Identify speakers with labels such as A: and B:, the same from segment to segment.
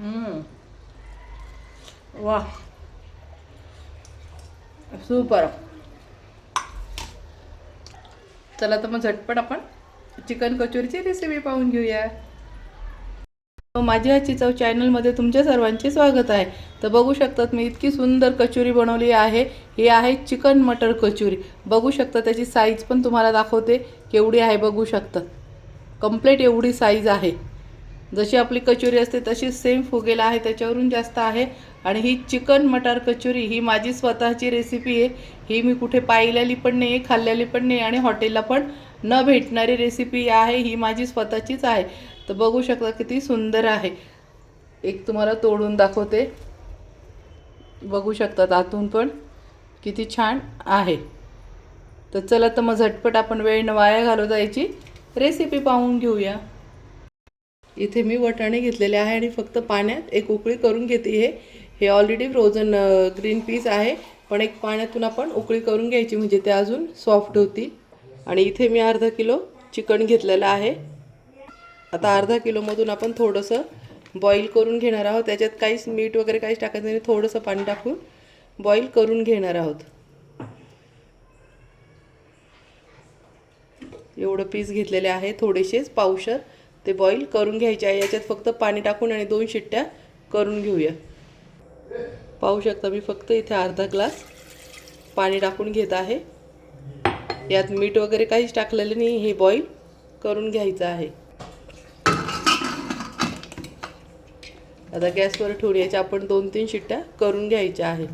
A: हम्म. वाह, सुपर. चला तर मग झटपट आपण चिकन कचोरीची रेसिपी पाहून घेऊया. माझी आजची चव चॅनलमध्ये तुमच्या सर्वांचे स्वागत आहे. तर बघू शकतात मी इतकी सुंदर कचोरी बनवली आहे. ही आहे चिकन मटर कचोरी. बघू शकता त्याची साईज पण तुम्हाला दाखवते केवढी आहे. बघू शकतात कंप्लीट एवढी साईज आहे. जशी आपली कचोरी असते तशीच सेम फुगेला आहे, त्याच्यावरून जास्त आहे. आणि ही चिकन मटर कचोरी ही माझी स्वतःची रेसिपी आहे. ही मी कुठे पाहिलेली पण नाही आहे, खाल्लेली पण नाही आणि हॉटेलला पण न भेटणारी रेसिपी आहे. ही माझी स्वतःचीच आहे. तर बघू शकता किती सुंदर आहे. एक तुम्हाला तोडून दाखवते. बघू शकतात आतून पण किती छान आहे. तर चला तर मग झटपट आपण वेळ न वाया घालवता याची रेसिपी पाहून घेऊया. इथे मी वाटाणे घेतलेले आहे आणि फक्त पाण्यात एक उकळी करून घेते. हे ऑलरेडी फ्रोझन ग्रीन पीस आहे, पण एक पाण्यातून आपण उकळी करून घ्यायची म्हणजे ते अजून सॉफ्ट होतील. आणि इथे मी अर्धा किलो चिकन घेतलेलं आहे. आता अर्धा किलोमधून आपण थोडंसं बॉईल करून घेणार आहोत. त्याच्यात काहीच मीठ वगैरे काहीच टाकायचं नाही, थोडंसं पाणी टाकून बॉईल करून घेणार आहोत. एवढं पीस घेतलेले आहे, थोडेसेच पावशर ते बॉईल करून घ्यायचे आहे. याच्यात फक्त पाणी टाकून आणि 2 शिट्ट्या करून घेऊया. पाहू शकता मी फक्त इथे अर्धा ग्लास पाणी टाकून घेत आहे. यात मीठ वगैरे काहीच टाकलेलं नाही, हे बॉईल करून घ्यायचं आहे. आता गॅसवर ठेवून याच्या आपण 2-3 शिट्ट्या करून घ्यायच्या आहे.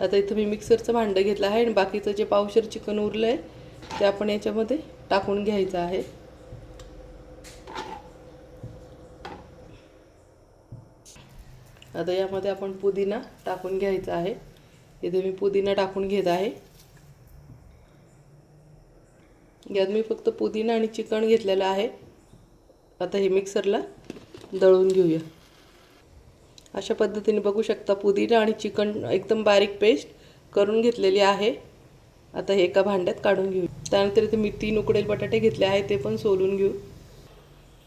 A: आता इथं मी मिक्सरचं भांडं घेतलं आहे आणि बाकीचं जे पावशर चिकन उरलं आहे ते आपण याच्यामध्ये टाकून घ्यायचं आहे. आता यामध्ये आपण पुदिना टाकून घ्यायचा आहे. इथे मी पुदिना टाकून घेत आहे. यात मी फक्त पुदिना आणि चिकन घेतलेलं आहे. आता हे मिक्सरला दळून घेऊया. अशा पद्धतीने बघू शकता पुदिना आणि चिकन एकदम बारीक पेस्ट करून घेतलेली आहे. आता हे एका भांड्यात काढून घेऊ. त्यानंतर इथे मी 3 उकडेल बटाटे घेतले आहे, ते पण सोलून घेऊ.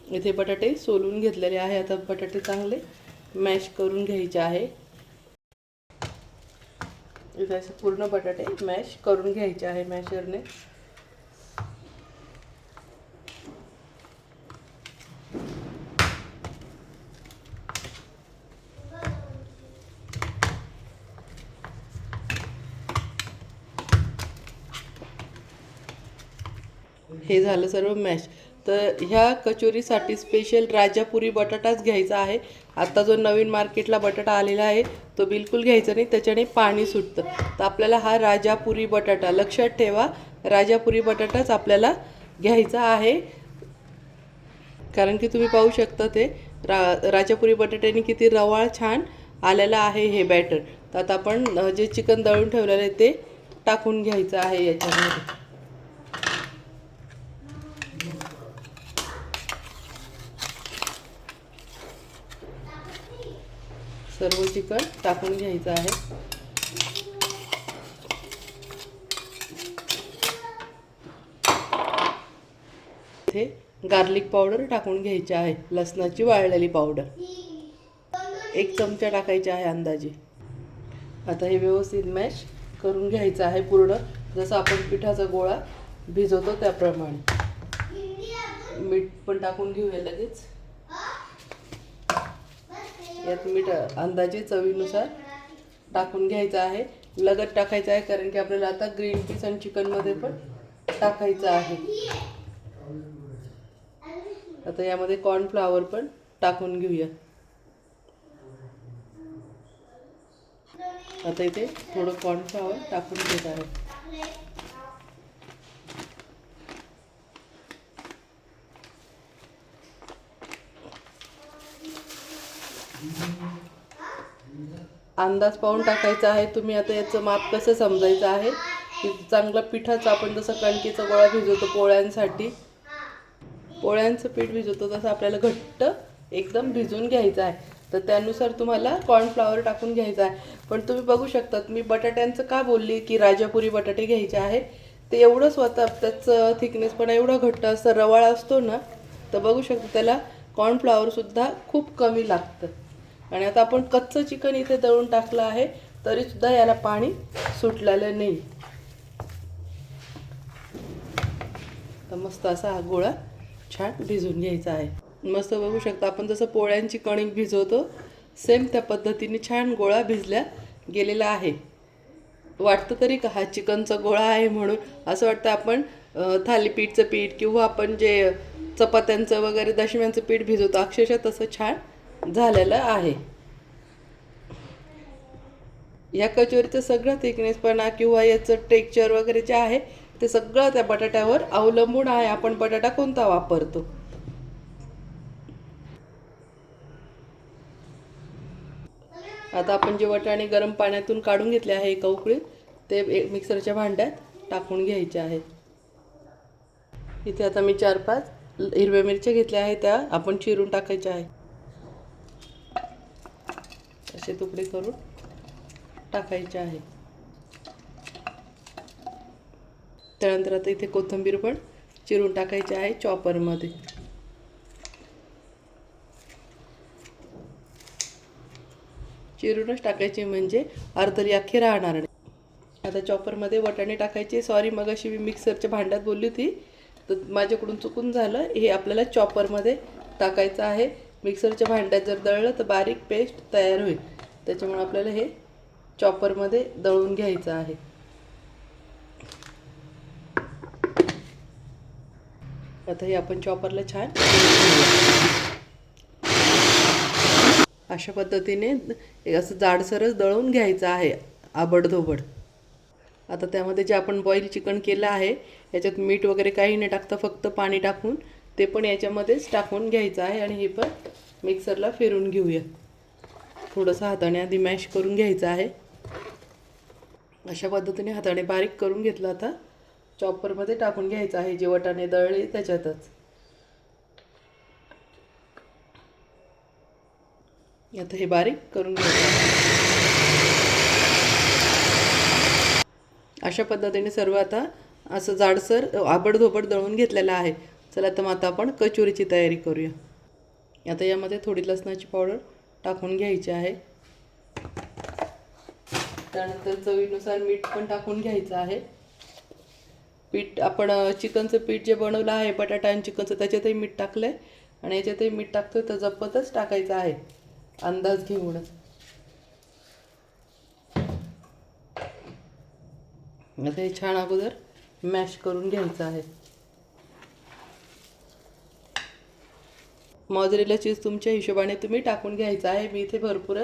A: इथे बटाटे सोलून घेतलेले आहे. आता बटाटे चांगले मॅश करून घ्यायचे आहे. इथे असे पूर्ण बटाटे मॅश करून घ्यायचे आहे मॅशरने. हे झालं सर्व मॅश. तर ह्या कचोरीसाठी स्पेशल राजापुरी बटाटाच घ्यायचा आहे. आता जो नवीन मार्केटला बटाटा आलेला आहे तो बिलकुल घ्यायचा नाही, त्याच्याने पाणी सुटतं. तर आपल्याला हा राजापुरी बटाटा लक्षात ठेवा, राजापुरी बटाटाच आपल्याला घ्यायचा आहे. कारण की तुम्ही पाहू शकता ते राजापुरी बटाट्याने किती रवाळ छान आलेला आहे हे बॅटर. तर आता आपण जे चिकन दळून ठेवलेलं आहे ते टाकून घ्यायचं आहे याच्यामध्ये. सर्व चिकन टाकून घ्यायचं आहे. इथे गार्लिक पावडर टाकून घ्यायची आहे, लसणाची वाळलेली पावडर 1 चमचा टाकायची आहे अंदाजे. आता हे व्यवस्थित मॅश करून घ्यायचं आहे पूर्ण, जसं आपण पिठाचा गोळा भिजवतो त्याप्रमाणे. मीठ पण टाकून घेऊया लगेच. यात मीठ अंदाजे चवीनुसार टाकून घ्यायचं आहे. लगत टाकायचं आहे कारण की आपल्याला आता ग्रीन पीस आणि चिकनमध्ये पण टाकायचं आहे. आता यामध्ये कॉर्नफ्लॉवर पण टाकून घेऊया. आता इथे थोडं कॉर्नफ्लॉवर टाकून घेत आहे. अंदाज पाहून टाकायचा आहे. तुम्ही आता याचं माप कसं समजायचं आहे की चांगलं पिठाचं, आपण जसं कणकेचा गोळा भिजवतो पोळ्यांचं पीठ भिजवतो तसं आपल्याला घट्ट एकदम भिजवून घ्यायचं आहे. तर त्यानुसार तुम्हाला कॉर्नफ्लॉवर टाकून घ्यायचं आहे. पण तुम्ही बघू शकतात मी बटाट्यांचं का बोलली की राजापुरी बटाटे घ्यायचे आहे. ते एवढं स्वतः त्याचं थिकनेस पण एवढा घट्ट असतं, रवाळ असतो ना. तर बघू शकता त्याला कॉर्नफ्लॉवरसुद्धा खूप कमी लागतं. आणि आता आपण कच्चं चिकन इथे दळून टाकलं आहे, तरीसुद्धा याला पाणी सुटलेलं नाही. तर मस्त असा हा गोळा छान भिजून घ्यायचा आहे. मस्त बघू शकता आपण जसं पोळ्यांची कणिक भिजवतो सेम त्या पद्धतीने छान गोळा भिजल्या गेलेला आहे. वाटतं तरी का हा चिकनचा गोळा आहे म्हणून. असं वाटतं आपण थालीपीठचं पीठ किंवा आपण जे चपात्यांचं वगैरे दशम्यांचं पीठ भिजवतो अक्षरशः तसं छान झालेलं आहे. या कचोरीचं सगळं थिकनेसपणा किंवा याचं टेक्स्चर वगैरे जे आहे ते सगळं त्या बटाट्यावर अवलंबून आहे, आपण बटाटा कोणता वापरतो. आता आपण जे वाटाणे गरम पाण्यातून काढून घेतले आहे एका उकळीत, ते मिक्सरच्या भांड्यात टाकून घ्यायचे आहेत. इथे आता मी 4-5 हिरव्या मिरच्या घेतल्या आहेत, त्या आपण चिरून टाकायच्या आहे. असे तुकडे करून टाकायचे आहे. त्यानंतर आता इथे कोथिंबीर पण चिरून टाकायची आहे चॉपरमध्ये. चिरूनच टाकायची म्हणजे अर्धरी अख्खी राहणार नाही. आता चॉपरमध्ये वाटाणे टाकायचे. सॉरी, मग अशी मी मिक्सरच्या भांड्यात बोलली होती तर माझ्याकडून चुकून झालं. हे आपल्याला चॉपरमध्ये टाकायचं आहे. मिक्सरच्या भांड्यात जर दळलं तर बारीक पेस्ट तयार होईल, त्याच्यामुळे आपल्याला हे चॉपरमध्ये दळून घ्यायचं आहे. आता हे आपण चॉपरला छान अशा पद्धतीने असं जाडसरच दळून घ्यायचं आहे, आबडधोबड. आता त्यामध्ये जे आपण बॉईल चिकन केलं आहे याच्यात मीठ वगैरे काही नाही टाकता, फक्त पाणी टाकून ते पण याच्यामध्येच टाकून घ्यायचं आहे. आणि हे पण मिक्सरला फिरून घेऊया. थोडंसं हाताने आधी मॅश करून घ्यायचं आहे. अशा पद्धतीने हाताने बारीक करून घेतलं. आता चॉपरमध्ये टाकून घ्यायचं आहे जे वाटाणे दळले त्याच्यातच. आता हे बारीक करून घ्यायचं. अशा पद्धतीने सर्व आता असं जाडसर आबडधोबड दळून घेतलेलं आहे. चला तर मग आता आपण कचोरीची तयारी करूया. आता यामध्ये थोडी लसणाची पावडर टाकून घ्यायची आहे. त्यानंतर चवीनुसार मीठ पण टाकून घ्यायचं आहे. पीठ आपण चिकनचं पीठ जे बनवलं आहे बटाटा आणि चिकनचं त्याच्यातही मीठ टाकलं आहे आणि याच्यातही मीठ टाकतो तर जपतच टाकायचं आहे, अंदाज घेऊनच. आता हे छान अगोदर मॅश करून घ्यायचं आहे. मॉझरेला चीज तुमच्या हिशोबाने तुम्ही टाकून घ्यायचं आहे. मी इथे भरपूर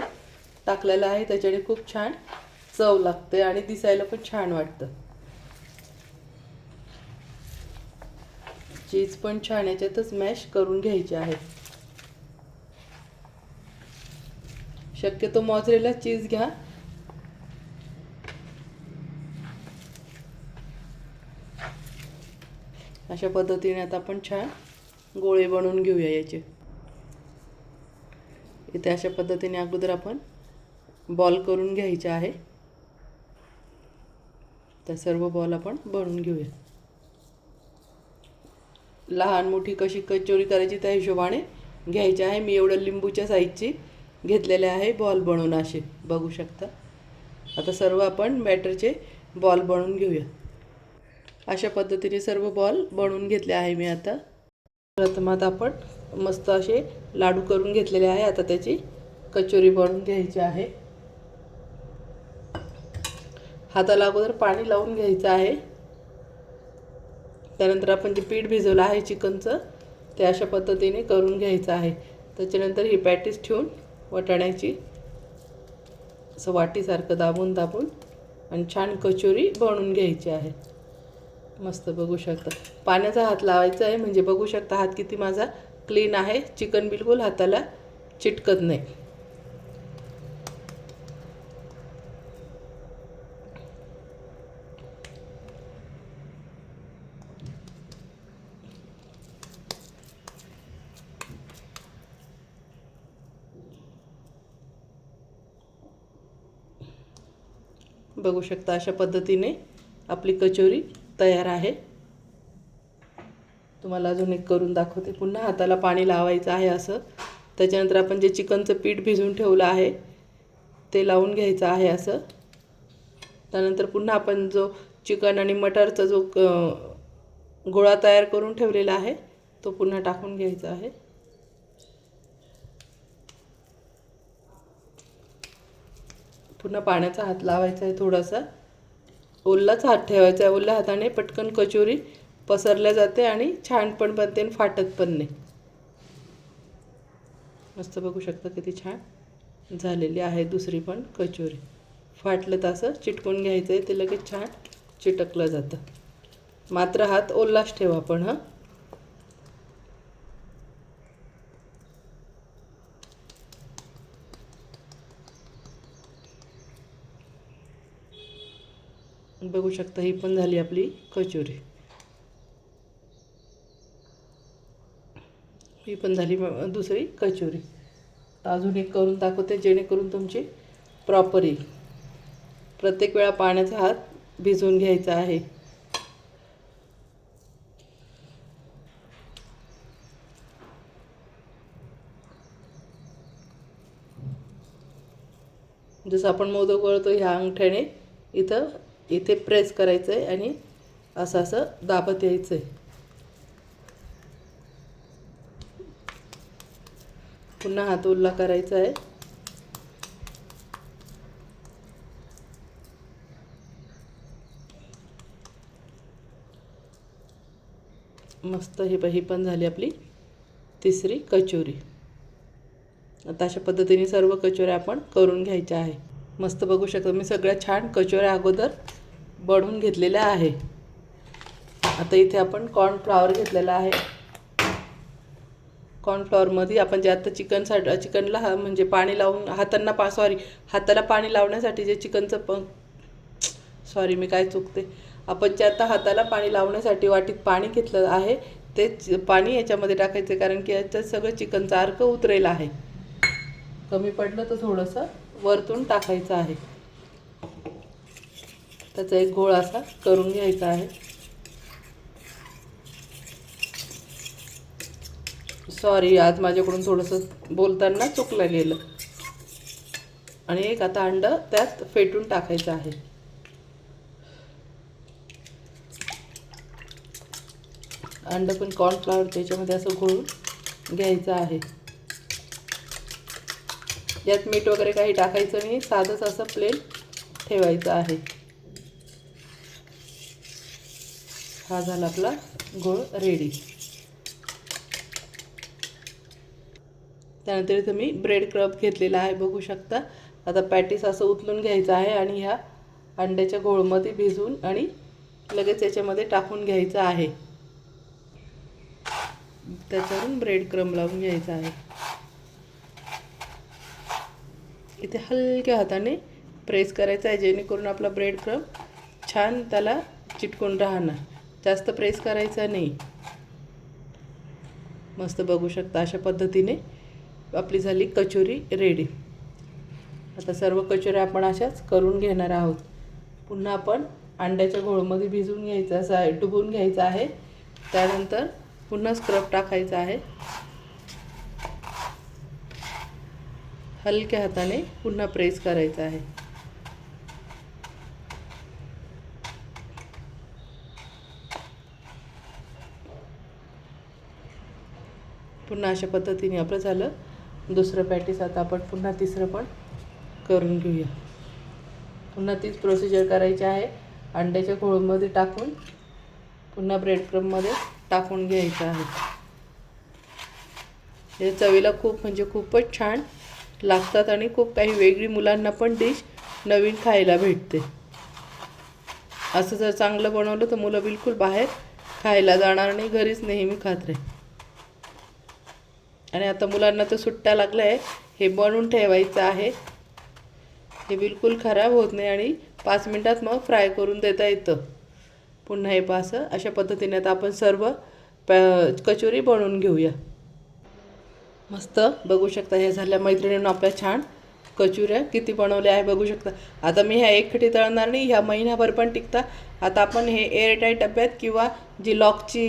A: टाकलेलं आहे, त्याच्याने खूप छान चव लागते आणि दिसायला पण छान वाटतं. चीज पण छान याच्यातच मॅश करून घ्यायचे आहे. शक्यतो मॉझरेला चीज घ्या. अशा पद्धतीने आता आपण छान गोळे बनवून घेऊया याचे. इथे अशा पद्धतीने अगोदर आपण बॉल करून घ्यायचे आहे. तर सर्व बॉल आपण बनवून घेऊया. लहान मोठी कशी कचोरी करायची त्या हिशोबाने घ्यायची आहे. मी एवढं लिंबूच्या साईजची घेतलेले आहे बॉल बनवून, असे बघू शकता. आता सर्व आपण बॅटरचे बॉल बनवून घेऊया. अशा पद्धतीने सर्व बॉल बनवून घेतले आहे मी. आता प्रथम आता आपण मस्त असे लाडू करून घेतलेले आहे. आता त्याची कचोरी बनवून घ्यायची आहे. हाताला अगोदर पाणी लावून घ्यायचं आहे. त्यानंतर आपण जे पीठ भिजवलं आहे चिकनचं ते अशा पद्धतीने करून घ्यायचं आहे. त्याच्यानंतर ही पॅटीस ठेवून वाटाण्याची असं वाटीसारखं दाबून दाबून आणि छान कचोरी बनवून घ्यायची आहे. मस्त बघू शकता. पाण्याचा हात लावायचा आहे म्हणजे बघू शकता हात किती माझा क्लीन आहे. चिकन बिलकुल हाताला चिटकत नाही. बघू शकता अशा पद्धतीने आपली कचोरी तयार आहे. तुम्हाला अजून एक करून दाखवते. पुन्हा हाताला पाणी लावायचं आहे असं. त्याच्यानंतर आपण जे चिकनचं पीठ भिजवून ठेवलं आहे ते लावून घ्यायचं आहे असं. त्यानंतर पुन्हा आपण जो चिकन आणि मटरचा जो गोळा तयार करून ठेवलेला आहे तो पुन्हा टाकून घ्यायचा आहे. पुन्हा पाण्याचा हात लावायचा आहे थोडासा. ओलाच हात ठेवायचा आहे. ओल्या हाताने पटकन कचोरी पसरल्या जाते आणि छान पण बनते आणि फाटत पण नाही. मस्त बघू शकता किती छान झालेली आहे दुसरी पण कचोरी. फाटलं तसं चिटकून घ्यायचं आहे, ते लगेच छान चिटकलं जातं. मात्र हात ओलाच ठेवा पण हां. बघू शकता ही पण झाली आपली कचोरी. ही पण झाली दुसरी कचोरी. अजून एक करून दाखवते जेणेकरून तुमची प्रॉपर येईल. प्रत्येक वेळा पाण्याचा हात भिजवून घ्यायचा आहे. जसं आपण मोदक वळतो ह्या अंगठ्याने इथे प्रेस करायचं आहे आणि असं असं दाबत यायचं आहे. पुन्हा हात ओला करायचा आहे. मस्त ही पण झाली आपली तिसरी कचोरी. आता अशा पद्धतीने सर्व कचोऱ्या आपण करून घ्यायच्या आहे. मस्त बघू शकता मी सगळ्या छान कचोऱ्या अगोदर बनवून घेतलेल्या आहे. आता इथे आपण कॉर्नफ्लॉवर घेतलेला आहे. कॉर्नफ्लॉवरमध्ये आपण जे आता चिकनला म्हणजे पाणी लावून हाताला पाणी लावण्यासाठी जे चिकनचं मी काय चुकते. आपण जे आता हाताला पाणी लावण्यासाठी वाटीत पाणी घेतलं आहे ते पाणी याच्यामध्ये टाकायचं, कारण की याच्यात सगळं चिकनचा अर्क उतरेल आहे. कमी पडलं तर थोडंसं वरतून टाकायचं आहे. त्याचा एक गोळा असा करून घ्यायचा आहे. सॉरी, आज माझ्याकडून थोडंसं बोलताना चुकलं गेलं. आणि एक आता अंड त्यात फेटून टाकायचं आहे. अंड पण कॉर्नफ्लॉवर त्याच्यामध्ये असं घोळून घ्यायचं आहे. यात मीठ वगैरे काही टाकायचं नाही, साधंच असं प्लेन ठेवायचं आहे. हा झाला आपला गोळ रेडी. त्यानंतर इथं मी ब्रेड क्रम्ब घेतलेला आहे बघू शकता. आता पॅटीस असं उचलून घ्यायचं आहे आणि ह्या अंड्याच्या घोळमध्ये भिजवून आणि लगेच याच्यामध्ये टाकून घ्यायचं आहे. त्याच्यावरून ब्रेड क्रम्ब लावून घ्यायचा आहे. इथे हलक्या हाताने प्रेस करायचा आहे जेणेकरून आपला ब्रेड क्रम्ब छान त्याला चिटकून राहणार. जास्त प्रेस करायचा नाही. मस्त बघू शकता अशा पद्धतीने आपली झाली कचोरी रेडी. आता सर्व कचोऱ्या आपण अशाच करून घेणार आहोत. पुन्हा आपण अंड्याच्या घोळमध्ये भिजवून घ्यायचं असं डुबवून घ्यायचं आहे. त्यानंतर पुन्हा स्क्रब टाकायचा आहे. हलक्या हाताने पुन्हा प्रेस करायचं आहे. पुन्हा अशा पद्धतीने आपलं झालं दुसरं पॅटीस. आता आपण पुन्हा तिसरं पण करून घेऊया. पुन्हा तीच प्रोसिजर करायची आहे. अंड्याच्या घोळमध्ये टाकून पुन्हा ब्रेड क्रम्बमध्ये टाकून घ्यायचं आहे. हे चवीला खूपच छान लागतात आणि खूप काही वेगळी मुलांना पण डिश नवीन खायला भेटते. असं जर चांगलं बनवलं तर मुलं बिलकुल बाहेर खायला जाणार नाही, घरीच नेहमी खात राहील. आणि आता मुलांना तर सुट्ट्या लागल्या आहे. हे बनवून ठेवायचं आहे. हे बिलकुल खराब होत नाही आणि 5 मिनिटात मग फ्राय करून देता येतं. पुन्हा हे अशा पद्धतीने आता आपण सर्व कचोरी बनवून घेऊया. मस्त बघू शकता हे झाल्या मैत्रिणींना आपल्या छान कचुऱ्या किती बनवल्या आहे बघू शकता. आता मी ह्या एकखटी तळणार नाही, ह्या महिनाभर पण टिकता. आता आपण हे एअरटाईट डब्यात किंवा जी लॉकची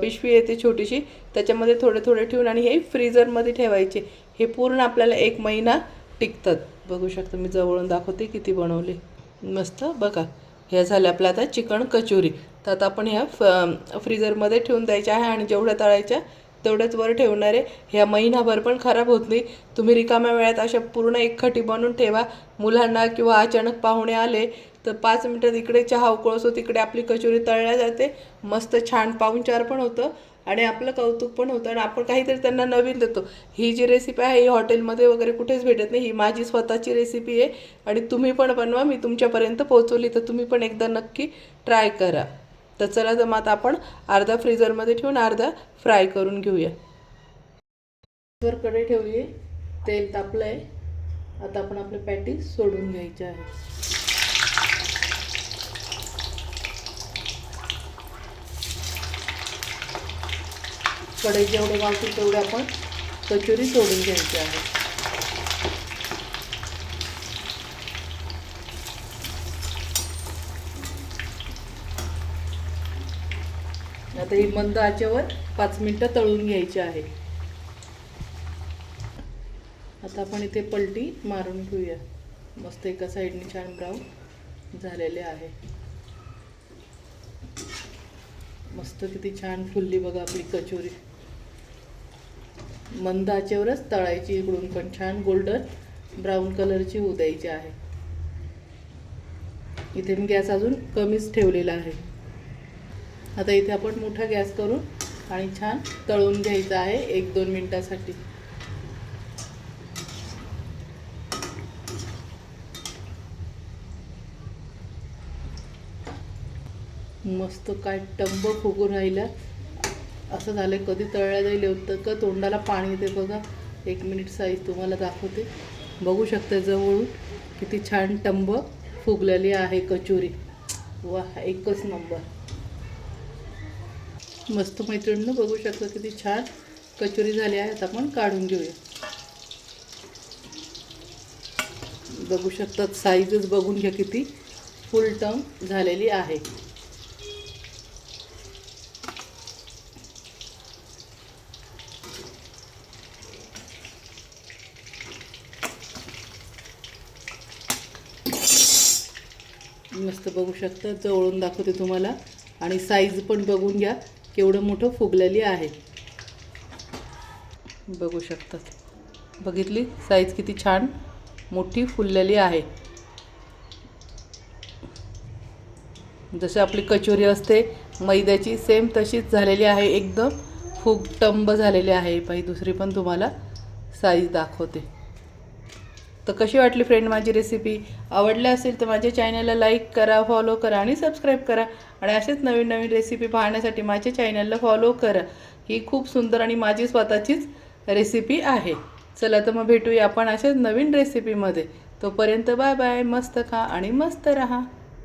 A: पिशवी येते छोटीशी त्याच्यामध्ये थोडे थोडे ठेवून आणि हे फ्रीझरमध्ये ठेवायचे. हे पूर्ण आपल्याला 1 महिना टिकतात. बघू शकता मी जवळून दाखवते किती बनवले. मस्त बघा. ह्या झाल्या आपल्या आता चिकन कचोरी. तर आता आपण ह्या फ्रीझरमध्ये ठेवून द्यायच्या आहे आणि जेवढ्या तळायच्या तेवढ्याच वर ठेवणार आहे. ह्या महिनाभर पण खराब होत नाही. तुम्ही रिकाम्या वेळात अशा पूर्ण एकखटी बनवून ठेवा. मुलांना किंवा अचानक पाहुणे आले तर 5 मिनिटात इकडे चहा उकळसो तिकडे आपली कचोरी तळल्या जाते. मस्त छान पाहुणचार पण होतं आणि आपलं कौतुक पण होतं आणि आपण काहीतरी त्यांना नवीन देतो. ही जी रेसिपी आहे ही हॉटेलमध्ये वगैरे कुठेच भेटत नाही. ही माझी स्वतःची रेसिपी आहे आणि तुम्ही पण बनवा. मी तुमच्यापर्यंत पोहोचवली तर तुम्ही पण एकदा नक्की ट्राय करा. तर चला तर मग आता आपण अर्धा फ्रीझरमध्ये ठेवून अर्धा फ्राय करून घेऊया. वर कढई ठेवली, तेल तापलं आहे. आता आपण आपले पॅटीस सोडून घ्यायचे आहे. कढई जेवढे वाचतील तेवढे आपण कचोरी सोडून घ्यायची आहे. आता ही मंद आचेवर 5 मिनिटं तळून घ्यायची आहे. आता आपण इथे पलटी मारून घेऊया. मस्त एका साईडने छान ब्राऊन झालेले आहे. मस्त किती छान फुलली बघा आपली कचोरी. मंद आचेवरच तळायची. इकडून पण छान गोल्डन ब्राऊन कलरची होऊ द्यायची आहे. इथे मी गॅस अजून कमीच ठेवलेला आहे. आता इथे आपण मोठा गॅस करून आणि छान तळून घ्यायचं आहे 1-2 मिनिटासाठी. मस्त काय टंब फुगून राहिलं असं झालं. कधी तळल्या जाईल होतं का तोंडाला पाणी येते बघा. 1 मिनिट साईज तुम्हाला दाखवते. बघू शकता जवळून किती छान टंब फुगलेली आहे कचोरी. वा, एकच नंबर. मस्त मैत्रिणींनो बघू शकता किती छान कचोरी झाली आहे. आता आपण काढून घेऊया. बघू शकता साईजच बघून घ्या किती फुल टर्म झालेली आहे. मस्त बघू शकता जवळून दाखवते तुम्हाला आणि साईज पण बघून घ्या केवढं मोठं फुगलेली आहे. बघू शकतात, बघितली साईज किती छान मोठी फुललेली आहे. जशी आपली कचोरी असते मैद्याची सेम तशीच झालेली आहे. एकदम फुगटंब झालेली आहे. पाही दुसरी पण तुम्हाला साईज दाखवते. तर कशी वाटली फ्रेंड माझी रेसिपी? आवडली असेल तर माझ्या चॅनलला लाईक करा, फॉलो करा आणि सबस्क्राईब करा. आणि असेच नवीन नवीन रेसिपी पाहण्यासाठी माझ्या चॅनलला फॉलो करा. ही खूप सुंदर आणि माझी स्वतःचीच रेसिपी आहे. चला तर मग भेटूया आपण अशाच नवीन रेसिपीमध्ये. तोपर्यंत बाय बाय. मस्त खा आणि मस्त रहा.